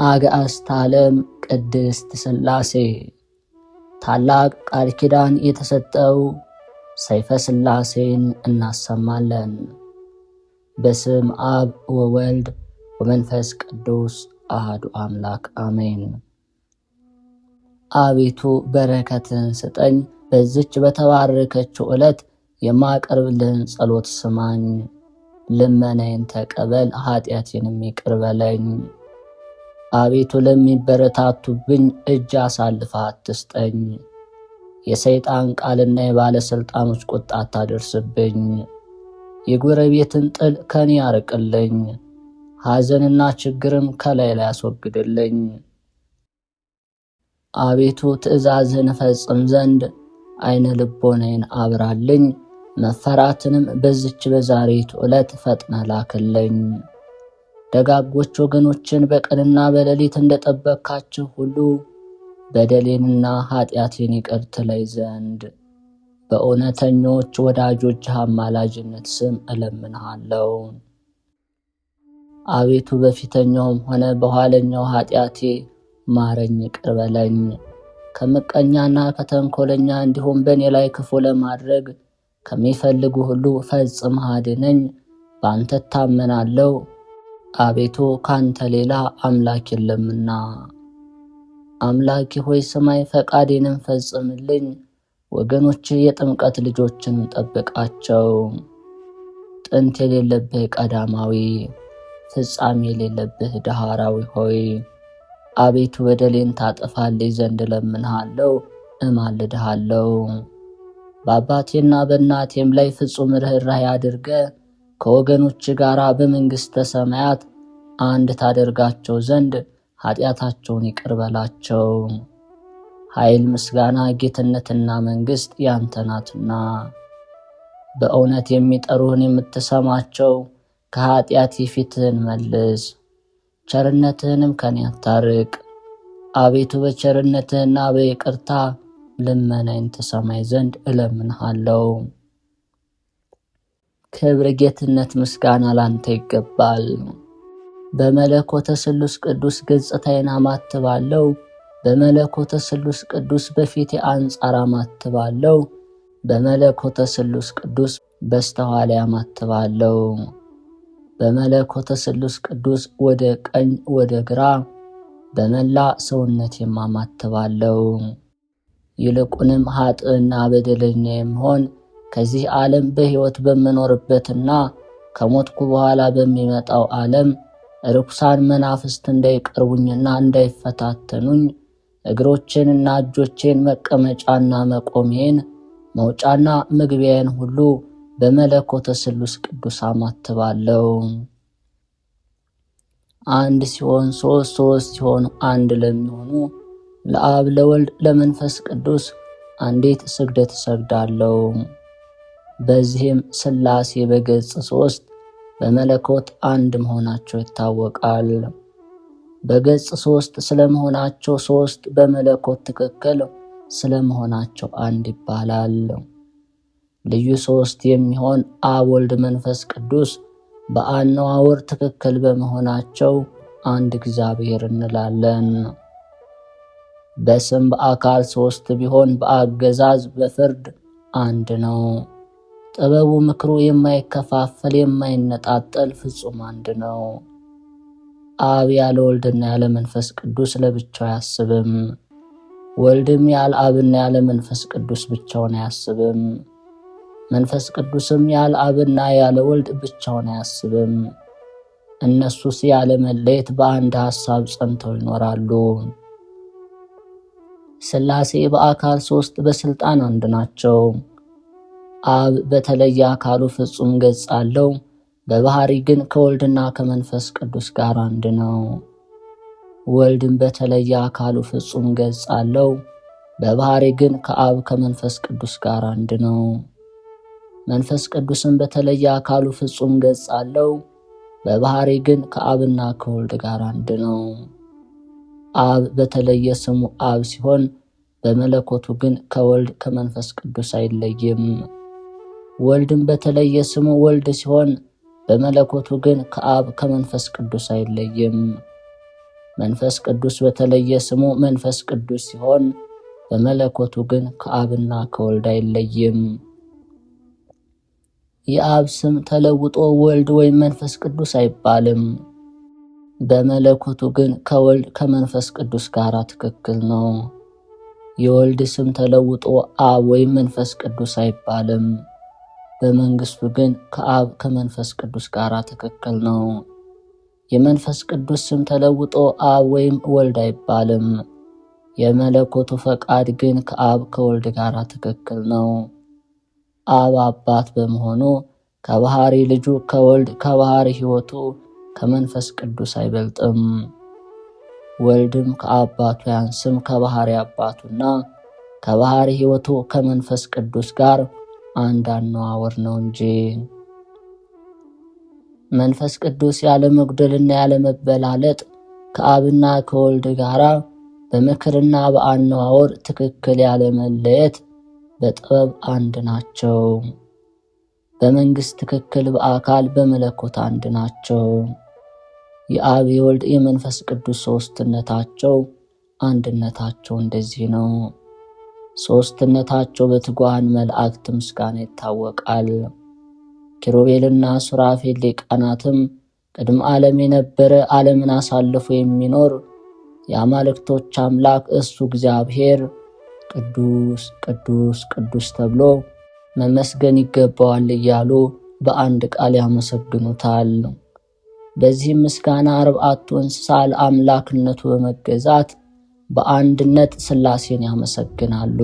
አጋዕዝተ ዓለም ቅድስት ሥላሴ ታላቅ ቃል ኪዳን የተሰጠው ሰይፈ ሥላሴን እናሰማለን። በስም አብ ወወልድ ወመንፈስ ቅዱስ አሐዱ አምላክ አሜን። አቤቱ በረከትን ስጠኝ፣ በዚች በተባረከችው ዕለት የማቀርብልህን ጸሎት ስማኝ። ልመናዬን ተቀበል፣ ኃጢአቴንም ይቅር በለኝ። አቤቱ ለሚበረታቱብኝ እጅ አሳልፈህ አትስጠኝ። የሰይጣን ቃልና የባለሥልጣኖች ቁጣ አታደርስብኝ። የጎረቤትን ጥል ከኔ ያርቅልኝ፣ ሐዘንና ችግርም ከላይ ላይ ያስወግድልኝ። አቤቱ ትእዛዝህን እፈጽም ዘንድ ዓይነ ልቦናዬን አብራልኝ፣ መፈራትንም በዚች በዛሬቱ ዕለት ፈጥነህ ላክልኝ። ደጋጎች ወገኖችን በቀንና በሌሊት እንደጠበቅካቸው ሁሉ በደሌንና ኃጢአቴን ይቅር ትለኝ ዘንድ በእውነተኞች ወዳጆችህ አማላጅነት ስም እለምንሃለሁ። አቤቱ በፊተኛውም ሆነ በኋለኛው ኃጢአቴ ማረኝ፣ ይቅር በለኝ። ከምቀኛና ከተንኮለኛ እንዲሁም በእኔ ላይ ክፉ ለማድረግ ከሚፈልጉ ሁሉ ፈጽመህ አድነኝ። በአንተ እታመናለሁ። አቤቱ ካንተ ሌላ አምላክ የለምና። አምላኬ ሆይ ስማኝ፣ ፈቃዴንም ፈጽምልኝ። ወገኖች የጥምቀት ልጆችንም ጠብቃቸው። ጥንት የሌለብህ ቀዳማዊ፣ ፍጻሜ የሌለብህ ዳህራዊ ሆይ አቤቱ በደሌን ታጠፋልኝ ዘንድ እለምንሃለሁ፣ እማልድሃለሁ። በአባቴና በእናቴም ላይ ፍጹም ርኅራኄ አድርገህ ከወገኖች ጋር በመንግሥተ ሰማያት አንድ ታደርጋቸው ዘንድ ኃጢአታቸውን ይቅር በላቸው። ኃይል፣ ምስጋና፣ ጌትነትና መንግሥት ያንተ ናትና በእውነት የሚጠሩህን የምትሰማቸው ከኃጢአቴ ፊትህን መልስ፣ ቸርነትህንም ከኔ አታርቅ። አቤቱ በቸርነትህና በይቅርታ ልመናዬን ትሰማኝ ዘንድ እለምንሃለሁ። ክብር፣ ጌትነት፣ ምስጋና ላንተ ይገባል። በመለኮተ ስሉስ ቅዱስ ገጽታዬን አማትባለሁ። በመለኮተ ስሉስ ቅዱስ በፊቴ አንጻር አማትባለሁ። በመለኮተ ስሉስ ቅዱስ በስተኋላ አማትባለሁ። በመለኮተ ስሉስ ቅዱስ ወደ ቀኝ ወደ ግራ በመላ ሰውነቴም አማትባለሁ። ይልቁንም ኃጥእና በደለኛ የምሆን ከዚህ ዓለም በሕይወት በምኖርበትና ከሞትኩ በኋላ በሚመጣው ዓለም ርኩሳን መናፍስት እንዳይቀርቡኝና እንዳይፈታተኑኝ እግሮቼንና እጆቼን መቀመጫና መቆሜን መውጫና መግቢያዬን ሁሉ በመለኮተ ስሉስ ቅዱስ አማትባለሁ። አንድ ሲሆን ሦስት፣ ሦስት ሲሆኑ አንድ ለሚሆኑ ለአብ ለወልድ ለመንፈስ ቅዱስ አንዲት ስግደት እሰግዳለሁ። በዚህም ሥላሴ በገጽ 3 በመለኮት አንድ መሆናቸው ይታወቃል። በገጽ 3 ስለመሆናቸው 3፣ በመለኮት ትክክል ስለመሆናቸው አንድ ይባላል። ልዩ 3 የሚሆን አብ ወልድ መንፈስ ቅዱስ በአነዋወር ትክክል በመሆናቸው አንድ እግዚአብሔር እንላለን። በስም በአካል 3 ቢሆን በአገዛዝ በፍርድ አንድ ነው። ጥበቡ ምክሩ የማይከፋፈል የማይነጣጠል ፍጹም አንድ ነው። አብ ያለ ወልድና ያለ መንፈስ ቅዱስ ለብቻው አያስብም። ወልድም ያለ አብና ያለ መንፈስ ቅዱስ ብቻውን አያስብም። መንፈስ ቅዱስም ያለ አብና ያለ ወልድ ብቻውን አያስብም። እነሱስ ያለ መለየት በአንድ ሐሳብ ጸንተው ይኖራሉ። ሥላሴ በአካል 3 በሥልጣን አንድ ናቸው። አብ በተለየ አካሉ ፍጹም ገጽ አለው። በባህሪ ግን ከወልድና ከመንፈስ ቅዱስ ጋር አንድ ነው። ወልድም በተለየ አካሉ ፍጹም ገጽ አለው። በባህሪ ግን ከአብ ከመንፈስ ቅዱስ ጋር አንድ ነው። መንፈስ ቅዱስም በተለየ አካሉ ፍጹም ገጽ አለው። በባህሪ ግን ከአብና ከወልድ ጋር አንድ ነው። አብ በተለየ ስሙ አብ ሲሆን በመለኮቱ ግን ከወልድ ከመንፈስ ቅዱስ አይለይም። ወልድም በተለየ ስሙ ወልድ ሲሆን በመለኮቱ ግን ከአብ ከመንፈስ ቅዱስ አይለይም። መንፈስ ቅዱስ በተለየ ስሙ መንፈስ ቅዱስ ሲሆን በመለኮቱ ግን ከአብና ከወልድ አይለይም። የአብ ስም ተለውጦ ወልድ ወይም መንፈስ ቅዱስ አይባልም። በመለኮቱ ግን ከወልድ ከመንፈስ ቅዱስ ጋር ትክክል ነው። የወልድ ስም ተለውጦ አብ ወይም መንፈስ ቅዱስ አይባልም። በመንግስቱ ግን ከአብ ከመንፈስ ቅዱስ ጋር ትክክል ነው። የመንፈስ ቅዱስ ስም ተለውጦ አብ ወይም ወልድ አይባልም። የመለኮቱ ፈቃድ ግን ከአብ ከወልድ ጋር ትክክል ነው። አብ አባት በመሆኑ ከባህሪ ልጁ ከወልድ ከባህሪ ሕይወቱ ከመንፈስ ቅዱስ አይበልጥም። ወልድም ከአባቱ ያንስም ከባህሪ አባቱና ከባህሪ ሕይወቱ ከመንፈስ ቅዱስ ጋር አንድ አነዋወር ነው እንጂ። መንፈስ ቅዱስ ያለ መጉደልና ያለ መበላለጥ ከአብና ከወልድ ጋር በምክርና በአነዋወር ትክክል ያለ መለየት በጥበብ አንድ ናቸው። በመንግስት ትክክል በአካል በመለኮት አንድ ናቸው። የአብ የወልድ የመንፈስ ቅዱስ ሦስትነታቸው አንድነታቸው እንደዚህ ነው። ሦስትነታቸው በትጉሃን መላእክት ምስጋና ይታወቃል። ኪሩቤልና ሱራፌል ሊቃናትም ቅድመ ዓለም የነበረ ዓለምን አሳልፎ የሚኖር የአማልክቶች አምላክ እሱ እግዚአብሔር ቅዱስ ቅዱስ ቅዱስ ተብሎ መመስገን ይገባዋል እያሉ በአንድ ቃል ያመሰግኑታል። በዚህም ምስጋና አርባዕቱ እንስሳ ለአምላክነቱ በመገዛት በአንድነት ሥላሴን ያመሰግናሉ።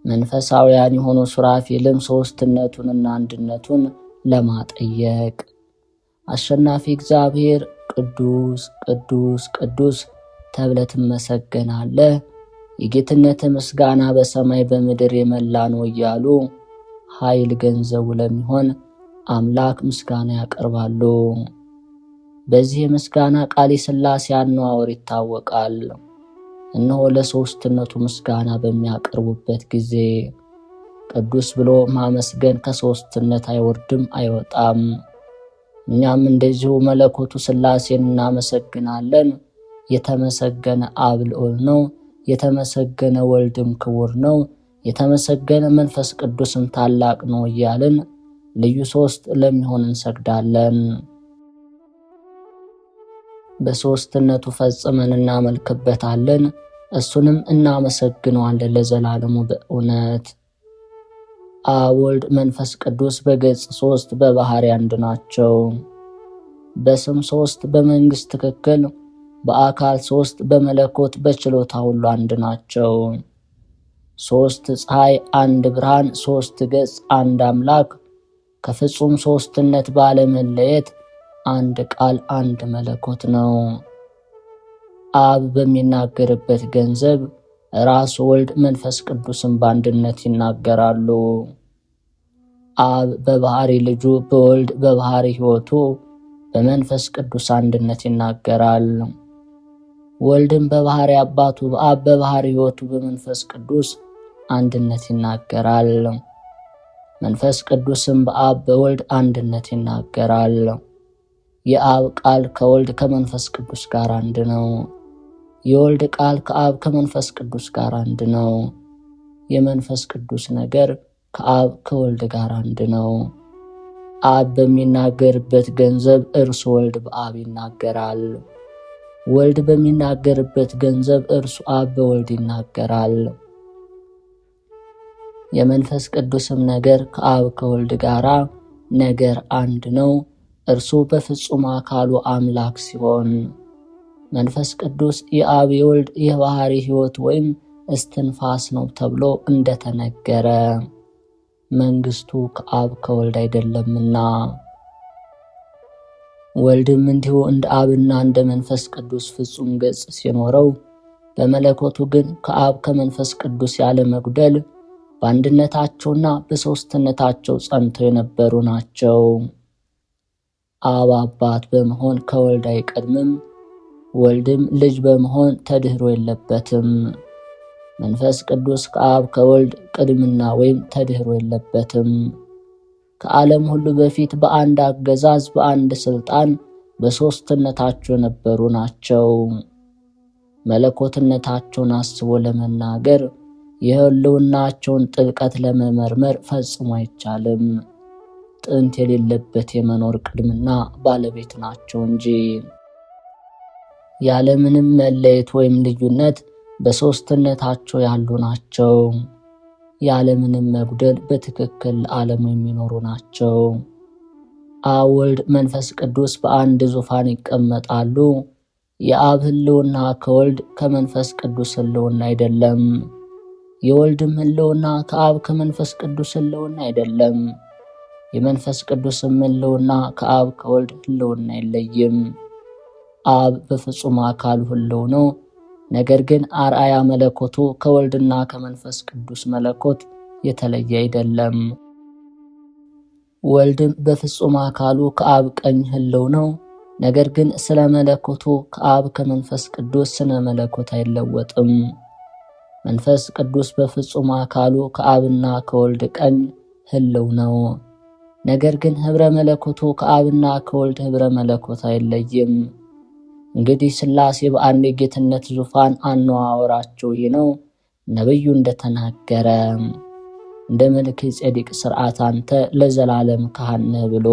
መንፈሳውያን የሆኑ ሱራፌልም ሦስትነቱንና አንድነቱን ለማጠየቅ አሸናፊ እግዚአብሔር ቅዱስ ቅዱስ ቅዱስ ተብለህ ትመሰገናለህ፣ የጌትነት ምስጋና በሰማይ በምድር የመላ ነው እያሉ ኃይል ገንዘቡ ለሚሆን አምላክ ምስጋና ያቀርባሉ። በዚህ የምስጋና ቃል የሥላሴ አነዋወር ይታወቃል። እነሆ ለሦስትነቱ ምስጋና በሚያቀርቡበት ጊዜ ቅዱስ ብሎ ማመስገን ከሦስትነት አይወርድም አይወጣም። እኛም እንደዚሁ መለኮቱ ሥላሴን እናመሰግናለን። የተመሰገነ አብ ልዑል ነው፣ የተመሰገነ ወልድም ክቡር ነው፣ የተመሰገነ መንፈስ ቅዱስም ታላቅ ነው እያልን ልዩ ሦስት ለሚሆን እንሰግዳለን። በሦስትነቱ ፈጽመን እናመልክበታለን፣ እሱንም እናመሰግነዋለን ለዘላለሙ በእውነት። አብ ወልድ መንፈስ ቅዱስ በገጽ 3 በባህሪ አንድ ናቸው። በስም 3 በመንግሥት ትክክል፣ በአካል 3 በመለኮት በችሎታ ሁሉ አንድ ናቸው። 3 ፀሐይ፣ አንድ ብርሃን፣ 3 ገጽ፣ አንድ አምላክ ከፍጹም ሦስትነት ባለመለየት አንድ ቃል አንድ መለኮት ነው። አብ በሚናገርበት ገንዘብ ራሱ ወልድ መንፈስ ቅዱስን በአንድነት ይናገራሉ። አብ በባህሪ ልጁ በወልድ በባህሪ ሕይወቱ በመንፈስ ቅዱስ አንድነት ይናገራል። ወልድም በባህሪ አባቱ በአብ በባህሪ ሕይወቱ በመንፈስ ቅዱስ አንድነት ይናገራል። መንፈስ ቅዱስም በአብ በወልድ አንድነት ይናገራል። የአብ ቃል ከወልድ ከመንፈስ ቅዱስ ጋር አንድ ነው። የወልድ ቃል ከአብ ከመንፈስ ቅዱስ ጋር አንድ ነው። የመንፈስ ቅዱስ ነገር ከአብ ከወልድ ጋር አንድ ነው። አብ በሚናገርበት ገንዘብ እርሱ ወልድ በአብ ይናገራል። ወልድ በሚናገርበት ገንዘብ እርሱ አብ በወልድ ይናገራል። የመንፈስ ቅዱስም ነገር ከአብ ከወልድ ጋር ነገር አንድ ነው። እርሱ በፍጹም አካሉ አምላክ ሲሆን መንፈስ ቅዱስ የአብ የወልድ የባህሪ ሕይወት ወይም እስትንፋስ ነው ተብሎ እንደተነገረ መንግስቱ ከአብ ከወልድ አይደለምና፣ ወልድም እንዲሁ እንደ አብና እንደ መንፈስ ቅዱስ ፍጹም ገጽ ሲኖረው በመለኮቱ ግን ከአብ ከመንፈስ ቅዱስ ያለ መጉደል በአንድነታቸውና በሦስትነታቸው ጸንተው የነበሩ ናቸው። አብ አባት በመሆን ከወልድ አይቀድምም፣ ወልድም ልጅ በመሆን ተድህሮ የለበትም። መንፈስ ቅዱስ ከአብ ከወልድ ቅድምና ወይም ተድህሮ የለበትም። ከዓለም ሁሉ በፊት በአንድ አገዛዝ በአንድ ሥልጣን በሦስትነታቸው የነበሩ ናቸው። መለኮትነታቸውን አስቦ ለመናገር የሕልውናቸውን ጥልቀት ለመመርመር ፈጽሞ አይቻልም። ጥንት የሌለበት የመኖር ቅድምና ባለቤት ናቸው እንጂ ያለምንም መለየት ወይም ልዩነት በሦስትነታቸው ያሉ ናቸው። ያለምንም መጉደል በትክክል ዓለሙ የሚኖሩ ናቸው። አብ፣ ወልድ፣ መንፈስ ቅዱስ በአንድ ዙፋን ይቀመጣሉ። የአብ ሕልውና ከወልድ ከመንፈስ ቅዱስ ሕልውና አይደለም። የወልድም ሕልውና ከአብ ከመንፈስ ቅዱስ ሕልውና አይደለም። የመንፈስ ቅዱስም ሕልውና ከአብ ከወልድ ሕልውና አይለይም። አብ በፍጹም አካሉ ሕልው ነው። ነገር ግን አርአያ መለኮቱ ከወልድና ከመንፈስ ቅዱስ መለኮት የተለየ አይደለም። ወልድም በፍጹም አካሉ ከአብ ቀኝ ሕልው ነው። ነገር ግን ስለ መለኮቱ ከአብ ከመንፈስ ቅዱስ ስነ መለኮት አይለወጥም። መንፈስ ቅዱስ በፍጹም አካሉ ከአብና ከወልድ ቀኝ ሕልው ነው። ነገር ግን ኅብረ መለኮቱ ከአብና ከወልድ ኅብረ መለኮት አይለይም። እንግዲህ ሥላሴ በአንድ የጌትነት ዙፋን አነዋወራቸው ይህ ነው። ነቢዩ እንደተናገረ እንደ መልከጼዴቅ ሥርዓት አንተ ለዘላለም ካህን ነህ ብሎ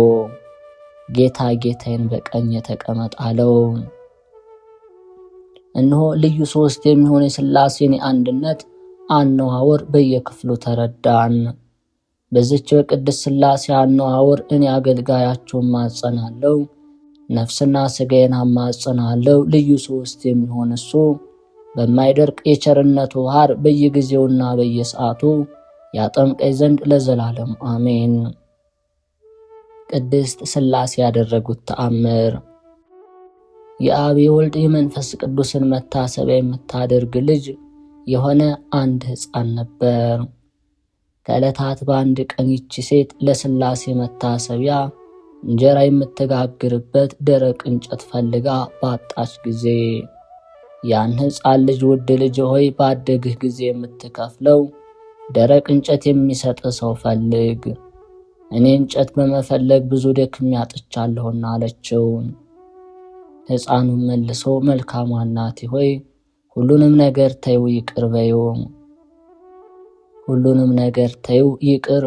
ጌታ ጌታዬን በቀኝ ተቀመጥ አለው። እነሆ ልዩ ሦስት የሚሆን የሥላሴን የአንድነት አነዋወር በየክፍሉ ተረዳን። በዚች በቅድስት ሥላሴ አነዋወር እኔ አገልጋያቸውን ማጸናለሁ፣ ነፍስና ሥጋዬን አማጽናለሁ። ልዩ ሦስት የሚሆን እሱ በማይደርቅ የቸርነቱ ሐር በየጊዜውና በየሰዓቱ ያጠምቀኝ ዘንድ ለዘላለም አሜን። ቅድስት ሥላሴ ያደረጉት ተአምር። የአብ የወልድ የመንፈስ ቅዱስን መታሰቢያ የምታደርግ ልጅ የሆነ አንድ ሕፃን ነበር። ከዕለታት በአንድ ቀን ይቺ ሴት ለሥላሴ መታሰቢያ እንጀራ የምትጋግርበት ደረቅ እንጨት ፈልጋ ባጣች ጊዜ ያን ሕፃን ልጅ ውድ ልጅ ሆይ ባደግህ ጊዜ የምትከፍለው ደረቅ እንጨት የሚሰጥ ሰው ፈልግ፣ እኔ እንጨት በመፈለግ ብዙ ደክሜ አጥቻለሁና አለችው። ሕፃኑም መልሶ መልካሟ እናቴ ሆይ ሁሉንም ነገር ተይው ይቅር በይው፣ ሁሉንም ነገር ተይው ይቅር፣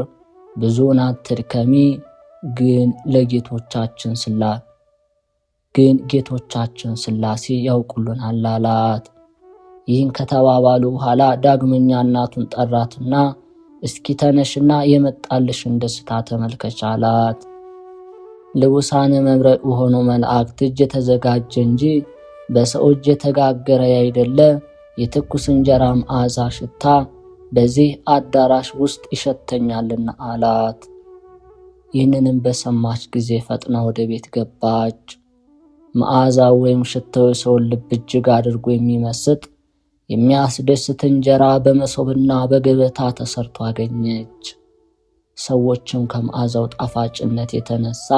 ብዙውን አትድከሚ፣ ግን ጌቶቻችን ሥላሴ ያውቁልናል አላት። ይህን ከተባባሉ በኋላ ዳግመኛ እናቱን ጠራትና እስኪ ተነሽና የመጣልሽን ደስታ ተመልከች አላት። ልቡሳነ መብረቅ በሆኑ መላእክት እጅ የተዘጋጀ እንጂ በሰው እጅ የተጋገረ ያይደለ የትኩስ እንጀራ መዓዛ ሽታ በዚህ አዳራሽ ውስጥ ይሸተኛልና አላት። ይህንንም በሰማች ጊዜ ፈጥና ወደ ቤት ገባች። መዓዛው ወይም ሽታው የሰውን ልብ እጅግ አድርጎ የሚመስጥ የሚያስደስት እንጀራ በመሶብና በገበታ ተሰርቶ አገኘች። ሰዎችም ከመዓዛው ጣፋጭነት የተነሳ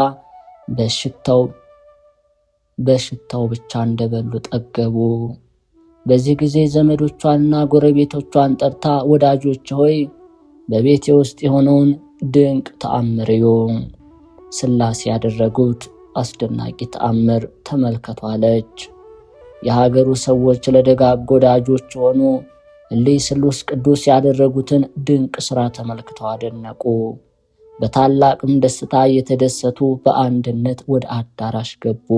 በሽታው ብቻ እንደበሉ ጠገቡ። በዚህ ጊዜ ዘመዶቿንና ጎረቤቶቿን ጠርታ ወዳጆች ሆይ በቤቴ ውስጥ የሆነውን ድንቅ ተአምር እዩ፣ ሥላሴ ያደረጉት አስደናቂ ተአምር ተመልከቱ አለች። የሀገሩ ሰዎች ለደጋግ ወዳጆች ሆኑ እሊህ ስሉስ ቅዱስ ያደረጉትን ድንቅ ሥራ ተመልክተው አደነቁ። በታላቅም ደስታ እየተደሰቱ በአንድነት ወደ አዳራሽ ገቡ።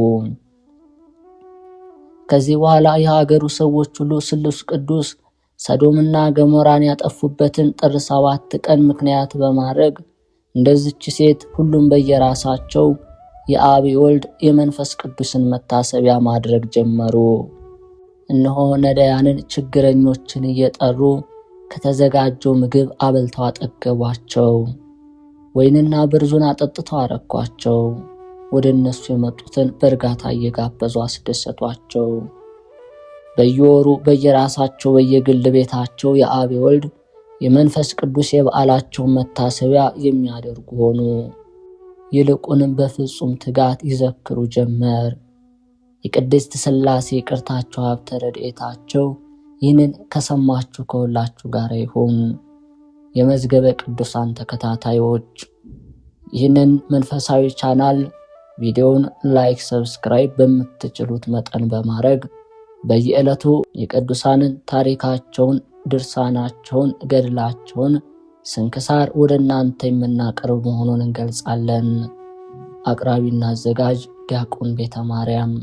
ከዚህ በኋላ የሀገሩ ሰዎች ሁሉ ስሉስ ቅዱስ ሰዶምና ገሞራን ያጠፉበትን ጥር 7 ቀን ምክንያት በማድረግ እንደዚች ሴት ሁሉም በየራሳቸው የአብ የወልድ የመንፈስ ቅዱስን መታሰቢያ ማድረግ ጀመሩ። እነሆ ነዳያንን ችግረኞችን እየጠሩ ከተዘጋጀው ምግብ አበልተው አጠገቧቸው። ወይንና ብርዙን አጠጥተው አረኳቸው። ወደ እነሱ የመጡትን በእርጋታ እየጋበዙ አስደሰቷቸው። በየወሩ በየራሳቸው በየግል ቤታቸው የአብ የወልድ የመንፈስ ቅዱስ የበዓላቸውን መታሰቢያ የሚያደርጉ ሆኑ። ይልቁንም በፍጹም ትጋት ይዘክሩ ጀመር። የቅድስት ሥላሴ ይቅርታቸው ሀብተ ረድኤታቸው ይህንን ከሰማችሁ ከሁላችሁ ጋር ይሁን። የመዝገበ ቅዱሳን ተከታታዮች ይህንን መንፈሳዊ ቻናል ቪዲዮውን ላይክ፣ ሰብስክራይብ በምትችሉት መጠን በማድረግ በየዕለቱ የቅዱሳንን ታሪካቸውን፣ ድርሳናቸውን፣ ገድላቸውን ስንክሳር ወደ እናንተ የምናቀርብ መሆኑን እንገልጻለን። አቅራቢና አዘጋጅ ዲያቆን ቤተ ማርያም